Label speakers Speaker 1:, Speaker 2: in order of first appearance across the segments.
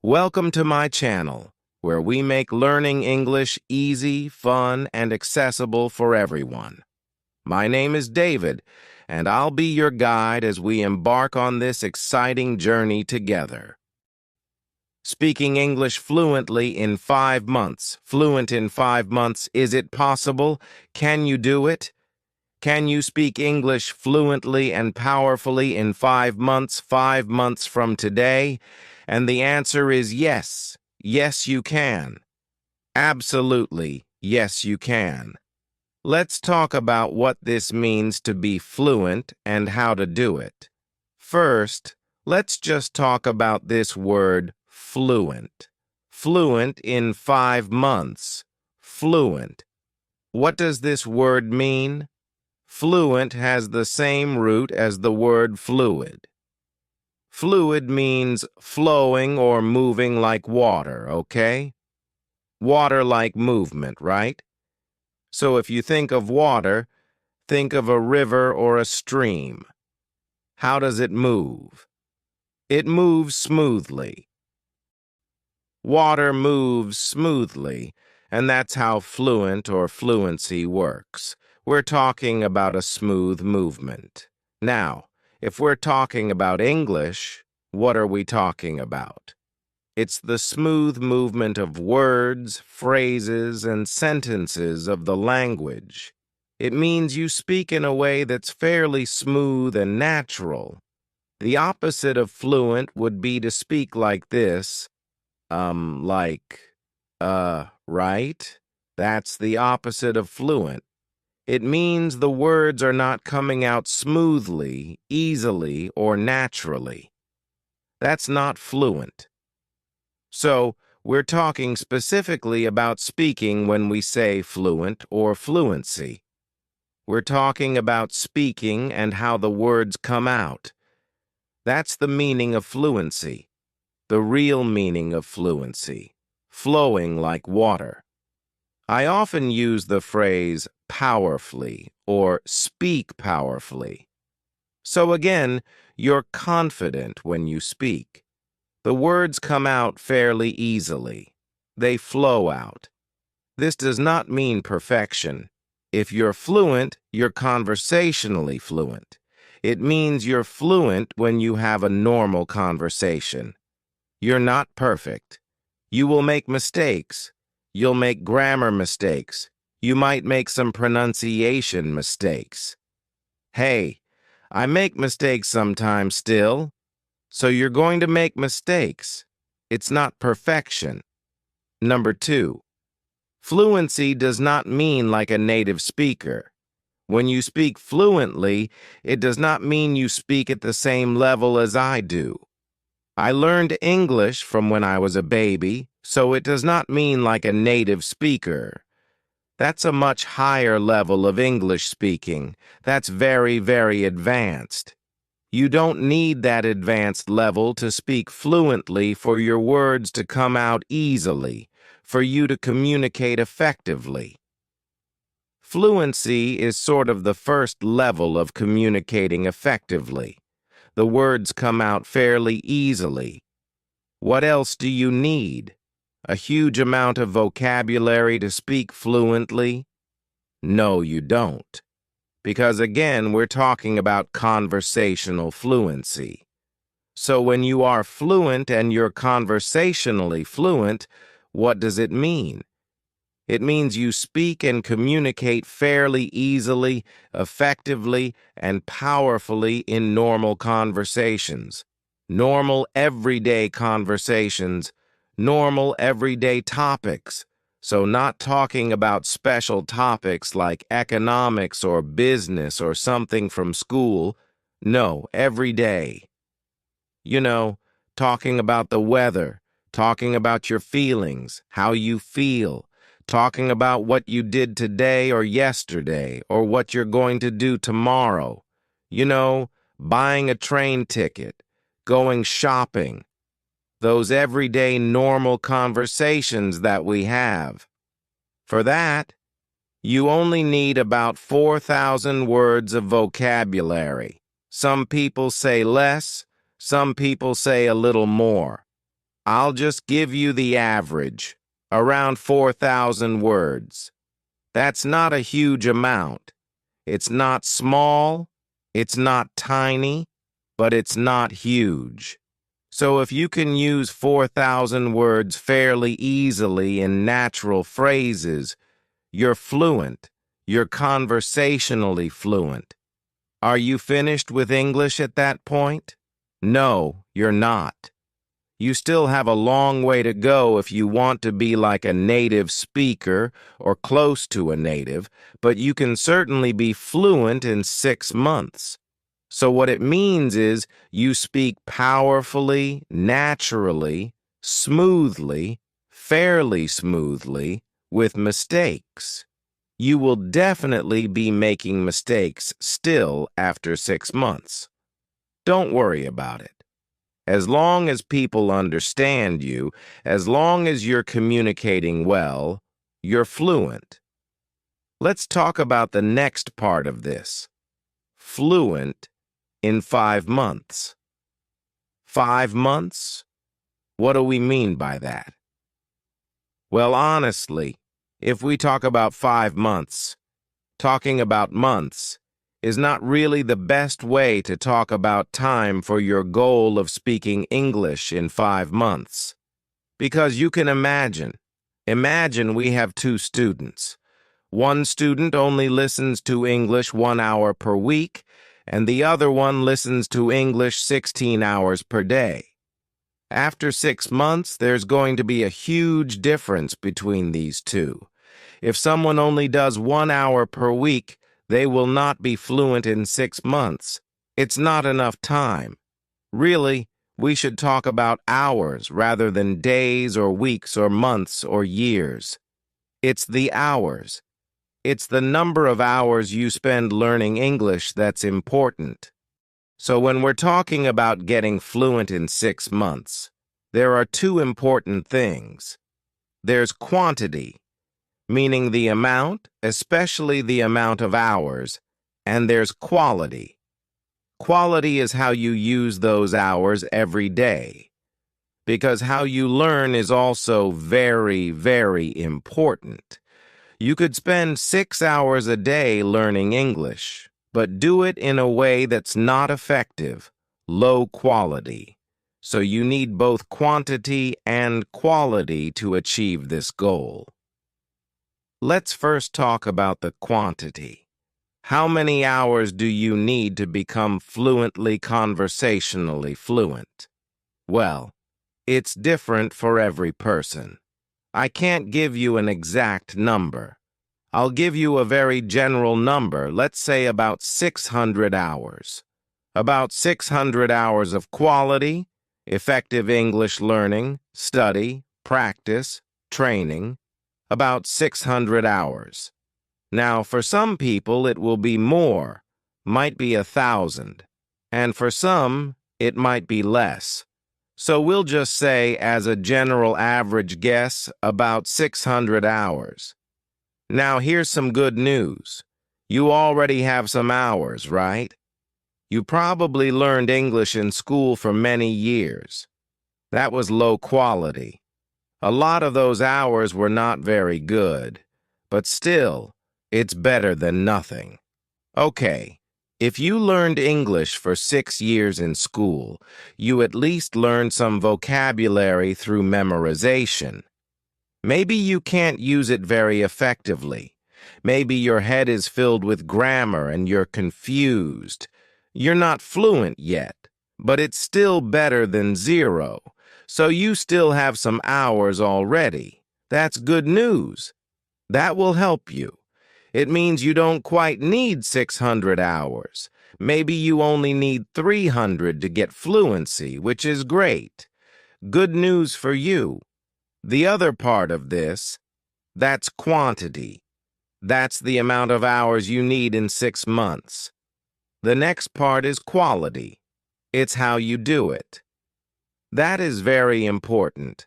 Speaker 1: Welcome to my channel, where we make learning English easy, fun, and accessible for everyone. My name is David, and I'll be your guide as we embark on this exciting journey together. Speaking English fluently in 5 months. Fluent in 5 months, is it possible? Can you do it? Can you speak English fluently and powerfully in 5 months, 5 months from today? And the answer is yes. Yes, you can. Absolutely, yes, you can. Let's talk about what this means to be fluent and how to do it. First, let's just talk about this word fluent. Fluent in 5 months. Fluent. What does this word mean? Fluent has the same root as the word fluid. Fluid means flowing or moving like water, okay? Water-like movement, right? So if you think of water, think of a river or a stream. How does it move? It moves smoothly. Water moves smoothly, and that's how fluent or fluency works. We're talking about a smooth movement. Now, if we're talking about English, what are we talking about? It's the smooth movement of words, phrases, and sentences of the language. It means you speak in a way that's fairly smooth and natural. The opposite of fluent would be to speak like this, right? That's the opposite of fluent. It means the words are not coming out smoothly, easily, or naturally. That's not fluent. So, we're talking specifically about speaking when we say fluent or fluency. We're talking about speaking and how the words come out. That's the meaning of fluency, the real meaning of fluency, flowing like water. I often use the phrase powerfully or speak powerfully. So again, you're confident when you speak. The words come out fairly easily. They flow out. This does not mean perfection. If you're fluent, you're conversationally fluent. It means you're fluent when you have a normal conversation. You're not perfect. You will make mistakes. You'll make grammar mistakes. You might make some pronunciation mistakes. Hey, I make mistakes sometimes still. So you're going to make mistakes. It's not perfection. Number 2, fluency does not mean like a native speaker. When you speak fluently, it does not mean you speak at the same level as I do. I learned English from when I was a baby, so it does not mean like a native speaker. That's a much higher level of English speaking. That's very, very advanced. You don't need that advanced level to speak fluently for your words to come out easily, for you to communicate effectively. Fluency is sort of the first level of communicating effectively. The words come out fairly easily. What else do you need? A huge amount of vocabulary to speak fluently? No, you don't. Because again, we're talking about conversational fluency. So when you are fluent and you're conversationally fluent, what does it mean? It means you speak and communicate fairly easily, effectively, and powerfully in normal conversations. Normal everyday conversations, normal everyday topics. So not talking about special topics like economics or business or something from school. No, every day. You know, talking about the weather, talking about your feelings, how you feel, talking about what you did today or yesterday or what you're going to do tomorrow. You know, buying a train ticket, going shopping. Those everyday normal conversations that we have. For that, you only need about 4,000 words of vocabulary. Some people say less, some people say a little more. I'll just give you the average, around 4,000 words. That's not a huge amount. It's not small, it's not tiny, but it's not huge. So if you can use 4,000 words fairly easily in natural phrases, you're fluent. You're conversationally fluent. Are you finished with English at that point? No, you're not. You still have a long way to go if you want to be like a native speaker or close to a native, but you can certainly be fluent in 6 months. So what it means is you speak powerfully, naturally, smoothly, fairly smoothly, with mistakes. You will definitely be making mistakes still after 6 months. Don't worry about it. As long as people understand you, as long as you're communicating well, you're fluent. Let's talk about the next part of this. Fluent in 5 months. 5 months? What do we mean by that? Well, honestly, if we talk about 5 months, talking about months is not really the best way to talk about time for your goal of speaking English in 5 months. Because you can imagine we have 2 students. One student only listens to English 1 hour per week, and the other one listens to English 16 hours per day. After 6 months, there's going to be a huge difference between these two. If someone only does 1 hour per week, they will not be fluent in 6 months. It's not enough time. Really, we should talk about hours rather than days or weeks or months or years. It's the hours. It's the number of hours you spend learning English that's important. So when we're talking about getting fluent in 6 months, there are 2 important things. There's quantity, meaning the amount, especially the amount of hours, and there's quality. Quality is how you use those hours every day, because how you learn is also very, very important. You could spend 6 hours a day learning English, but do it in a way that's not effective, low quality. So you need both quantity and quality to achieve this goal. Let's first talk about the quantity. How many hours do you need to become fluently conversationally fluent? Well, it's different for every person. I can't give you an exact number. I'll give you a very general number, let's say about 600 hours. About 600 hours of quality, effective English learning, study, practice, training. About 600 hours. Now, for some people, it will be more, might be 1,000. And for some, it might be less. So we'll just say, as a general average guess, about 600 hours. Now, here's some good news. You already have some hours, right? You probably learned English in school for many years. That was low quality. A lot of those hours were not very good, but still, it's better than nothing. Okay, if you learned English for 6 years in school, you at least learned some vocabulary through memorization. Maybe you can't use it very effectively. Maybe your head is filled with grammar and you're confused. You're not fluent yet, but it's still better than 0. So you still have some hours already. That's good news. That will help you. It means you don't quite need 600 hours. Maybe you only need 300 to get fluency, which is great. Good news for you. The other part of this, that's quantity. That's the amount of hours you need in 6 months. The next part is quality. It's how you do it. That is very important.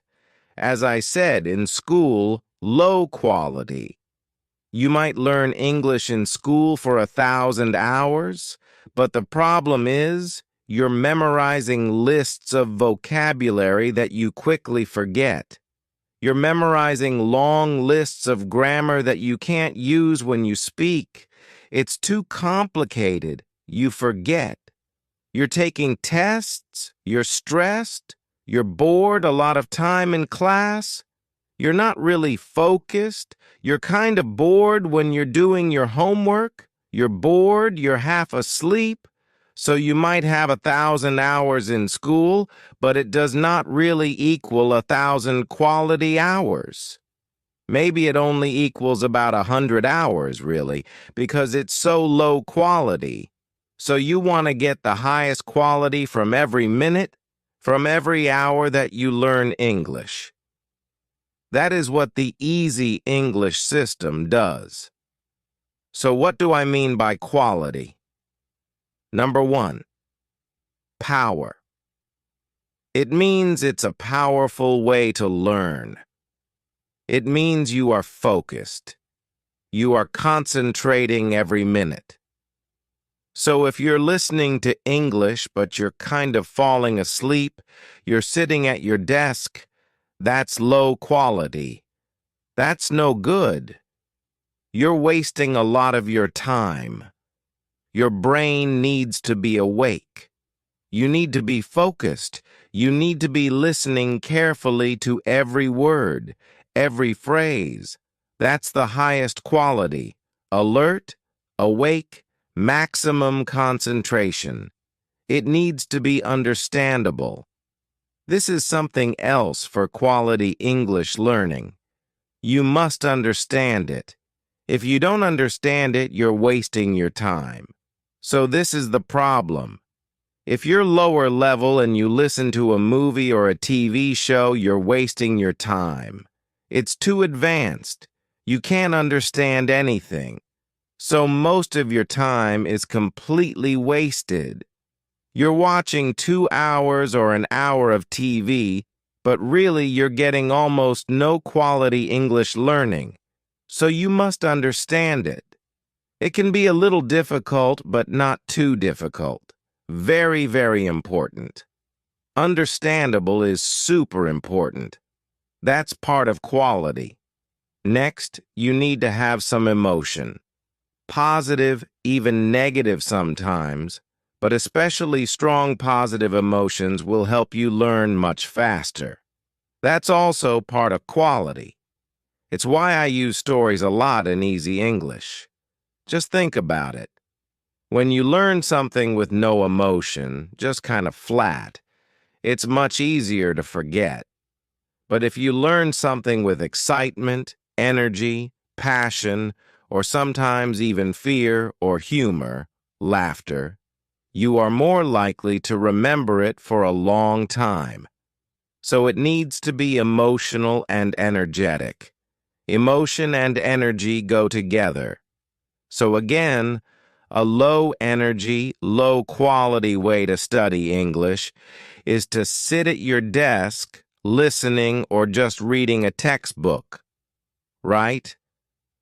Speaker 1: As I said, in school, low quality. You might learn English in school for 1,000 hours, but the problem is you're memorizing lists of vocabulary that you quickly forget. You're memorizing long lists of grammar that you can't use when you speak. It's too complicated. You forget. You're taking tests. You're stressed. You're bored a lot of time in class. You're not really focused. You're kind of bored when you're doing your homework. You're bored. You're half asleep. So you might have 1,000 hours in school, but it does not really equal 1,000 quality hours. Maybe it only equals about 100 hours, really, because it's so low quality. So you want to get the highest quality from every minute, from every hour that you learn English. That is what the easy English system does. So what do I mean by quality? Number 1, power. It means it's a powerful way to learn. It means you are focused. You are concentrating every minute. So if you're listening to English, but you're kind of falling asleep, you're sitting at your desk, that's low quality. That's no good. You're wasting a lot of your time. Your brain needs to be awake. You need to be focused. You need to be listening carefully to every word, every phrase. That's the highest quality. Alert, awake, maximum concentration. It needs to be understandable. This is something else for quality English learning. You must understand it. If you don't understand it, you're wasting your time. So this is the problem. If you're lower level and you listen to a movie or a TV show, you're wasting your time. It's too advanced. You can't understand anything. So most of your time is completely wasted. You're watching 2 hours or an hour of TV, but really you're getting almost no quality English learning. So you must understand it. It can be a little difficult, but not too difficult. Very, very important. Understandable is super important. That's part of quality. Next, you need to have some emotion. Positive, even negative sometimes, but especially strong positive emotions will help you learn much faster. That's also part of quality. It's why I use stories a lot in easy English. Just think about it. When you learn something with no emotion, just kind of flat, it's much easier to forget. But if you learn something with excitement, energy, passion, or sometimes even fear or humor, laughter, you are more likely to remember it for a long time. So it needs to be emotional and energetic. Emotion and energy go together. So again, a low-energy, low-quality way to study English is to sit at your desk, listening or just reading a textbook, right?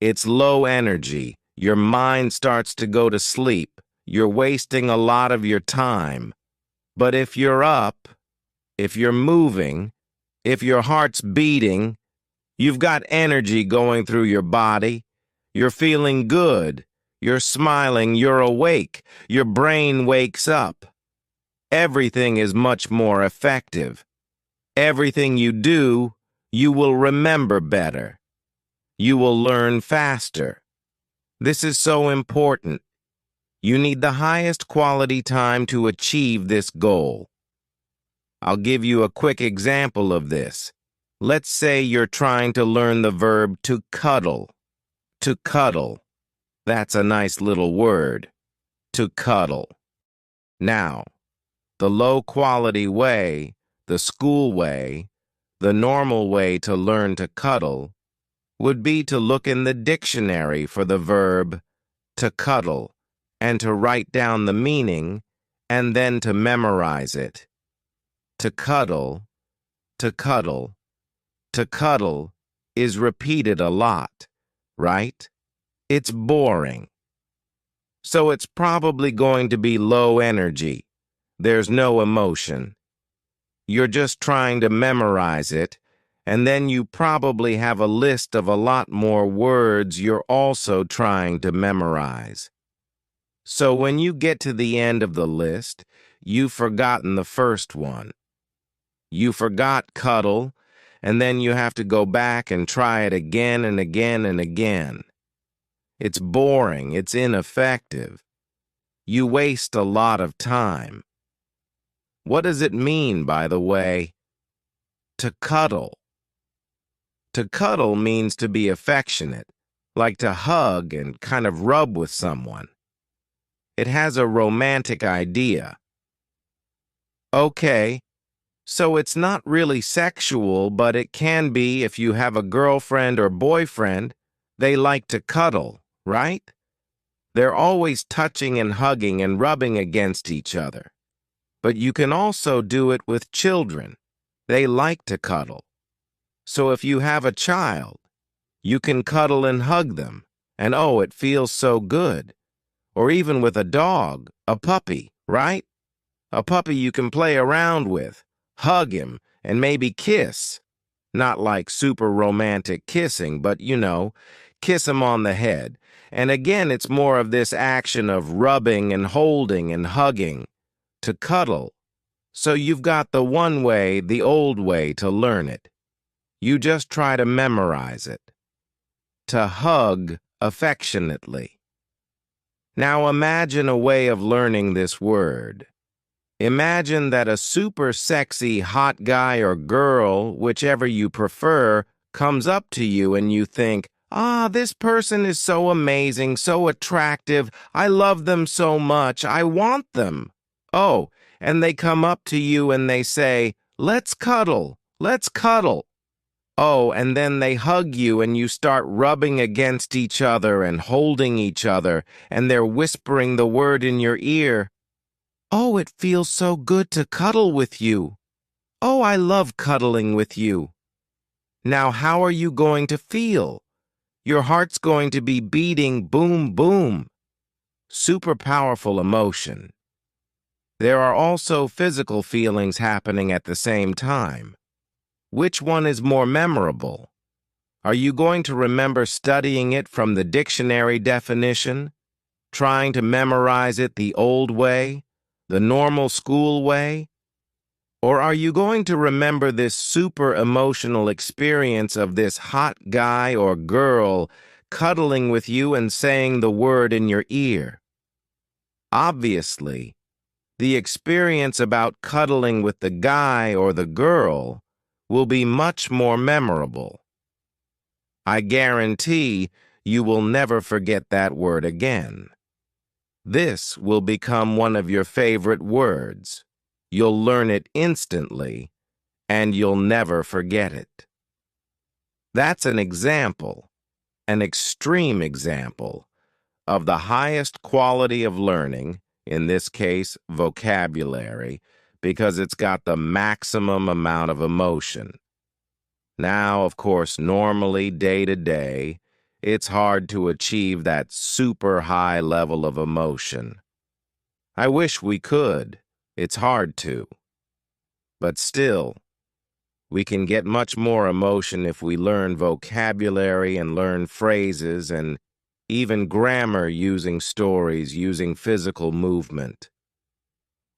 Speaker 1: It's low energy. Your mind starts to go to sleep. You're wasting a lot of your time. But if you're up, if you're moving, if your heart's beating, you've got energy going through your body, you're feeling good, you're smiling, you're awake, your brain wakes up. Everything is much more effective. Everything you do, you will remember better. You will learn faster. This is so important. You need the highest quality time to achieve this goal. I'll give you a quick example of this. Let's say you're trying to learn the verb to cuddle. To cuddle. That's a nice little word. To cuddle. Now, the low-quality way, the school way, the normal way to learn to cuddle would be to look in the dictionary for the verb to cuddle and to write down the meaning and then to memorize it. To cuddle, to cuddle, to cuddle is repeated a lot, right? It's boring. So it's probably going to be low energy. There's no emotion. You're just trying to memorize it, and then you probably have a list of a lot more words you're also trying to memorize. So when you get to the end of the list, you've forgotten the first one. You forgot cuddle, and then you have to go back and try it again and again and again. It's boring, it's ineffective. You waste a lot of time. What does it mean, by the way, to cuddle? To cuddle means to be affectionate, like to hug and kind of rub with someone. It has a romantic idea. Okay, so it's not really sexual, but it can be if you have a girlfriend or boyfriend. They like to cuddle, right? They're always touching and hugging and rubbing against each other. But you can also do it with children. They like to cuddle. So if you have a child, you can cuddle and hug them, and oh, it feels so good. Or even with a dog, a puppy, right? A puppy you can play around with, hug him, and maybe kiss. Not like super romantic kissing, but kiss him on the head. And again, it's more of this action of rubbing and holding and hugging, to cuddle. So you've got the one way, the old way to learn it. You just try to memorize it. To hug affectionately. Now imagine a way of learning this word. Imagine that a super sexy hot guy or girl, whichever you prefer, comes up to you and you think, this person is so amazing, so attractive, I love them so much, I want them. Oh, and they come up to you and they say, let's cuddle, let's cuddle. Oh, and then they hug you and you start rubbing against each other and holding each other, and they're whispering the word in your ear. Oh, it feels so good to cuddle with you. Oh, I love cuddling with you. Now, how are you going to feel? Your heart's going to be beating boom, boom. Super powerful emotion. There are also physical feelings happening at the same time. Which one is more memorable? Are you going to remember studying it from the dictionary definition? Trying to memorize it the old way? The normal school way? Or are you going to remember this super emotional experience of this hot guy or girl cuddling with you and saying the word in your ear? Obviously, the experience about cuddling with the guy or the girl will be much more memorable. I guarantee you will never forget that word again. This will become one of your favorite words. You'll learn it instantly, and you'll never forget it. That's an example, an extreme example, of the highest quality of learning, in this case, vocabulary, because it's got the maximum amount of emotion. Now, of course, normally, day to day, it's hard to achieve that super high level of emotion. I wish we could. It's hard to. But still, we can get much more emotion if we learn vocabulary and learn phrases and even grammar using stories, using physical movement.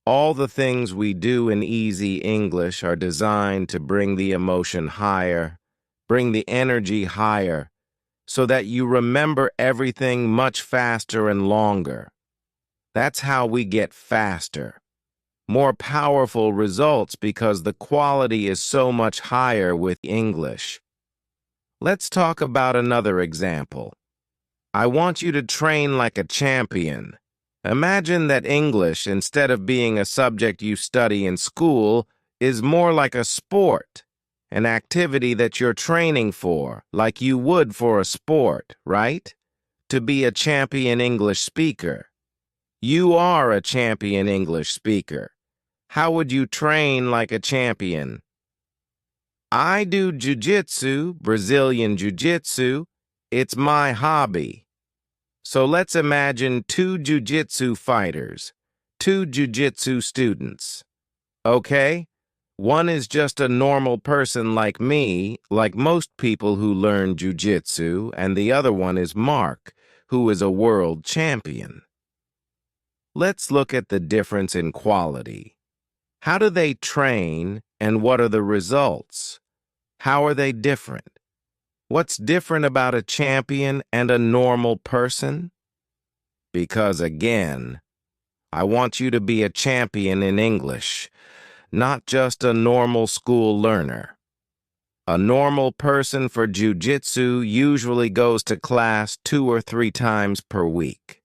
Speaker 1: All the things we do in easy English are designed to bring the emotion higher, bring the energy higher, so that you remember everything much faster and longer. That's how we get faster. More powerful results because the quality is so much higher with English. Let's talk about another example. I want you to train like a champion. Imagine that English, instead of being a subject you study in school, is more like a sport, an activity that you're training for, like you would for a sport, right? To be a champion English speaker. You are a champion English speaker. How would you train like a champion? I do jiu-jitsu, Brazilian jiu-jitsu. It's my hobby. So let's imagine two jiu-jitsu fighters. two jiu-jitsu students, okay? One is just a normal person like me, like most people who learn jiu-jitsu, and the other one is Mark, who is a world champion. Let's look at the difference in quality. How do they train, and what are the results? How are they different? What's different about a champion and a normal person? Because again, I want you to be a champion in English, not just a normal school learner. A normal person for jiu-jitsu usually goes to class 2 or 3 times per week.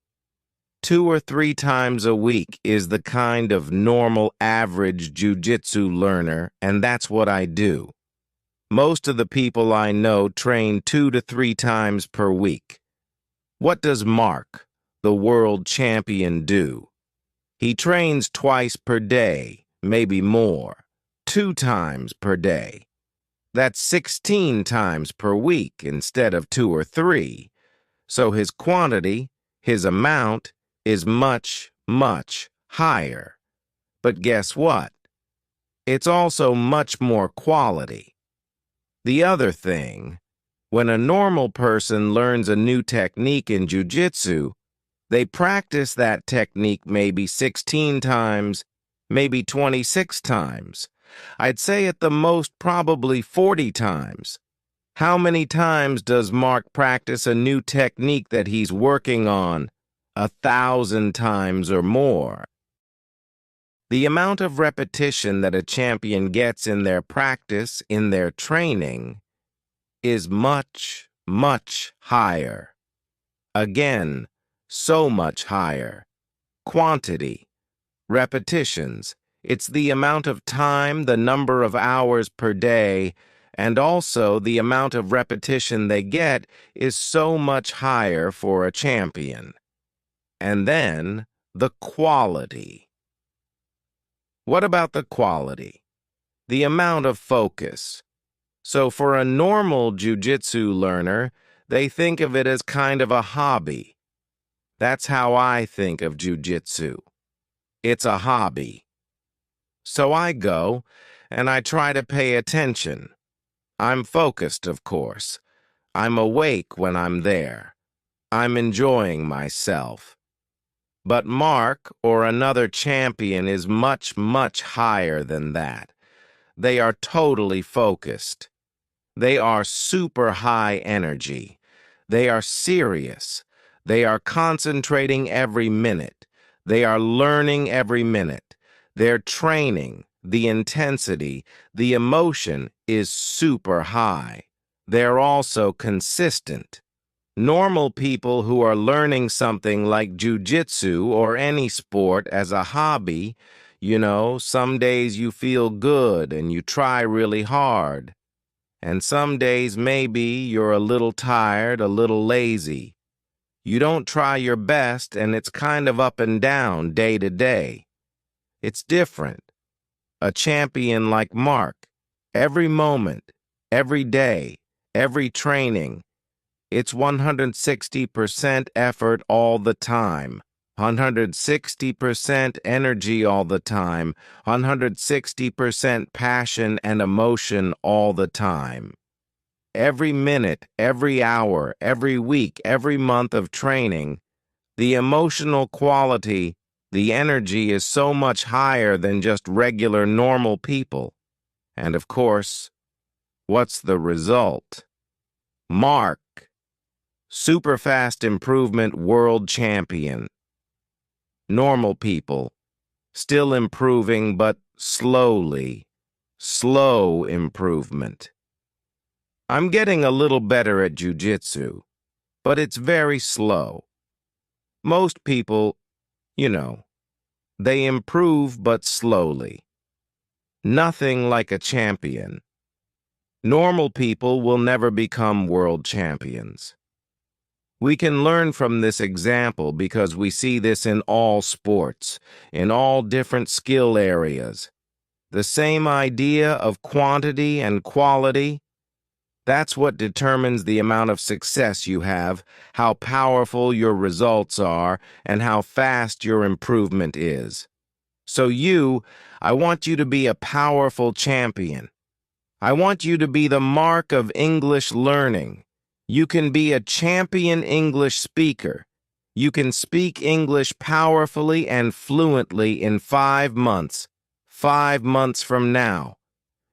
Speaker 1: 2 or 3 times a week is the kind of normal average jiu-jitsu learner, and that's what I do. Most of the people I know train 2 to 3 times per week. What does Mark, the world champion, do? He trains twice per day, maybe more, 2 times per day. That's 16 times per week instead of 2 or 3. So his quantity, his amount, is much, much higher. But guess what? It's also much more quality. The other thing, when a normal person learns a new technique in jiu-jitsu, they practice that technique maybe 16 times, maybe 26 times. I'd say at the most probably 40 times. How many times does Mark practice a new technique that he's working on? 1,000 times or more. The amount of repetition that a champion gets in their practice, in their training, is much, much higher. Again, so much higher. Quantity, repetitions, it's the amount of time, the number of hours per day, and also the amount of repetition they get is so much higher for a champion. And then, the quality. What about the quality? The amount of focus. So for a normal jiu-jitsu learner, they think of it as kind of a hobby. That's how I think of jiu-jitsu. It's a hobby. So I go, and I try to pay attention. I'm focused, of course. I'm awake when I'm there. I'm enjoying myself. But Mark, or another champion, is much, much higher than that. They are totally focused. They are super high energy. They are serious. They are concentrating every minute. They are learning every minute. Their training, the intensity, the emotion is super high. They're also consistent. Normal people who are learning something like jiu-jitsu or any sport as a hobby, some days you feel good and you try really hard. And some days maybe you're a little tired, a little lazy. You don't try your best and it's kind of up and down day to day. It's different. A champion like Mark, every moment, every day, every training, it's 160% effort all the time, 160% energy all the time, 160% passion and emotion all the time. Every minute, every hour, every week, every month of training, the emotional quality, the energy is so much higher than just regular normal people. And of course, what's the result? Mark, super fast improvement world champion. Normal people, still improving but slowly, slow improvement. I'm getting a little better at jiu-jitsu, but it's very slow. Most people, they improve but slowly. Nothing like a champion. Normal people will never become world champions. We can learn from this example because we see this in all sports, in all different skill areas. The same idea of quantity and quality. That's what determines the amount of success you have, how powerful your results are, and how fast your improvement is. So I want you to be a powerful champion. I want you to be the mark of English learning. You can be a champion English speaker. You can speak English powerfully and fluently in 5 months, 5 months from now.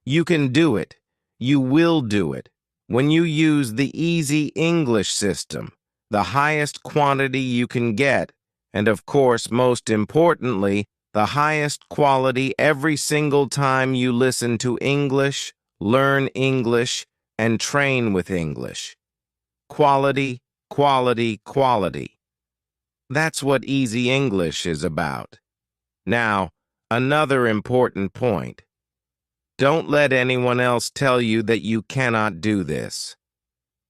Speaker 1: You can do it. You will do it. When you use the easy English system, the highest quantity you can get, and of course, most importantly, the highest quality every single time you listen to English, learn English, and train with English. Quality, quality, quality. That's what easy English is about. Now, another important point. Don't let anyone else tell you that you cannot do this.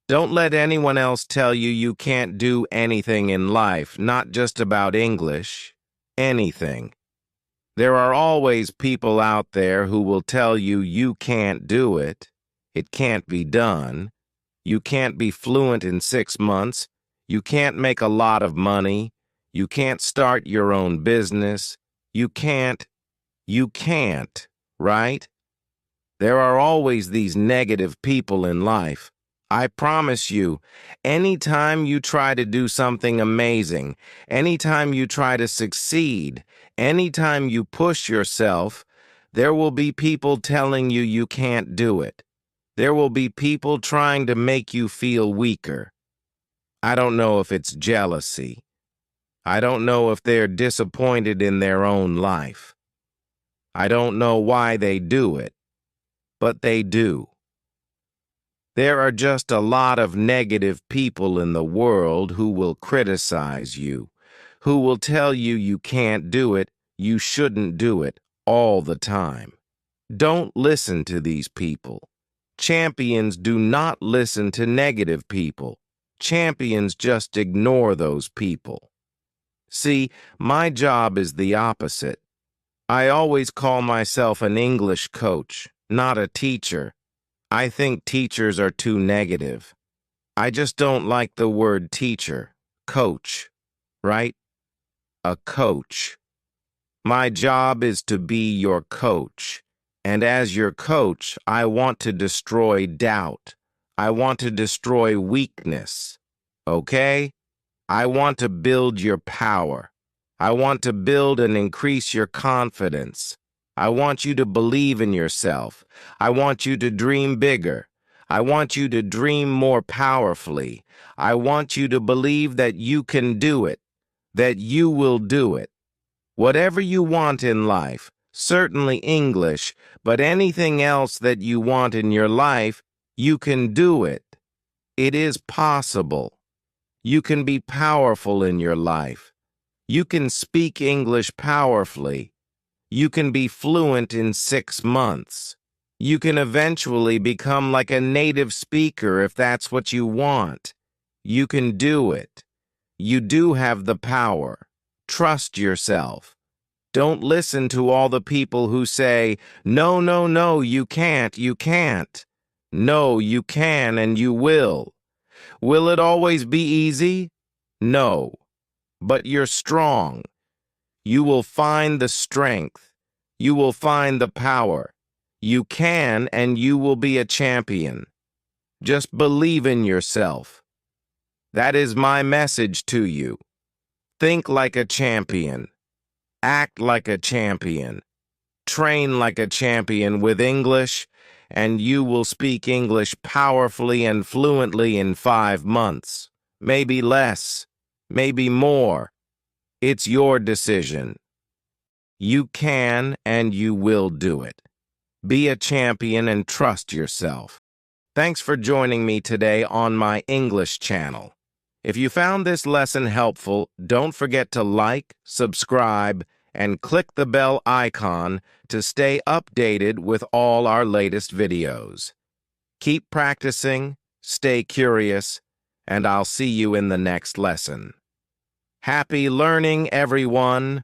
Speaker 1: Don't let anyone else tell you you can't do anything in life, not just about English. Anything. There are always people out there who will tell you you can't do it. It can't be done. You can't be fluent in 6 months. You can't make a lot of money. You can't start your own business. You can't, right? There are always these negative people in life. I promise you, anytime you try to do something amazing, anytime you try to succeed, anytime you push yourself, there will be people telling you you can't do it. There will be people trying to make you feel weaker. I don't know if it's jealousy. I don't know if they're disappointed in their own life. I don't know why they do it, but they do. There are just a lot of negative people in the world who will criticize you, who will tell you you can't do it, you shouldn't do it, all the time. Don't listen to these people. Champions do not listen to negative people. Champions just ignore those people. See, my job is the opposite. I always call myself an English coach, not a teacher. I think teachers are too negative. I just don't like the word teacher, coach, right? A coach. My job is to be your coach. And as your coach, I want to destroy doubt. I want to destroy weakness. Okay? I want to build your power. I want to build and increase your confidence. I want you to believe in yourself. I want you to dream bigger. I want you to dream more powerfully. I want you to believe that you can do it, that you will do it. Whatever you want in life, certainly English, but anything else that you want in your life, you can do it. It is possible. You can be powerful in your life. You can speak English powerfully. You can be fluent in 6 months. You can eventually become like a native speaker if that's what you want. You can do it. You do have the power. Trust yourself. Don't listen to all the people who say, no, no, no, you can't, you can't. No, you can and you will. Will it always be easy? No. But you're strong. You will find the strength. You will find the power. You can and you will be a champion. Just believe in yourself. That is my message to you. Think like a champion. Act like a champion. Train like a champion with English, and you will speak English powerfully and fluently in 5 months. Maybe less. Maybe more. It's your decision. You can and you will do it. Be a champion and trust yourself. Thanks for joining me today on my English channel. If you found this lesson helpful, don't forget to like, subscribe, and click the bell icon to stay updated with all our latest videos. Keep practicing, stay curious, and I'll see you in the next lesson. Happy learning, everyone!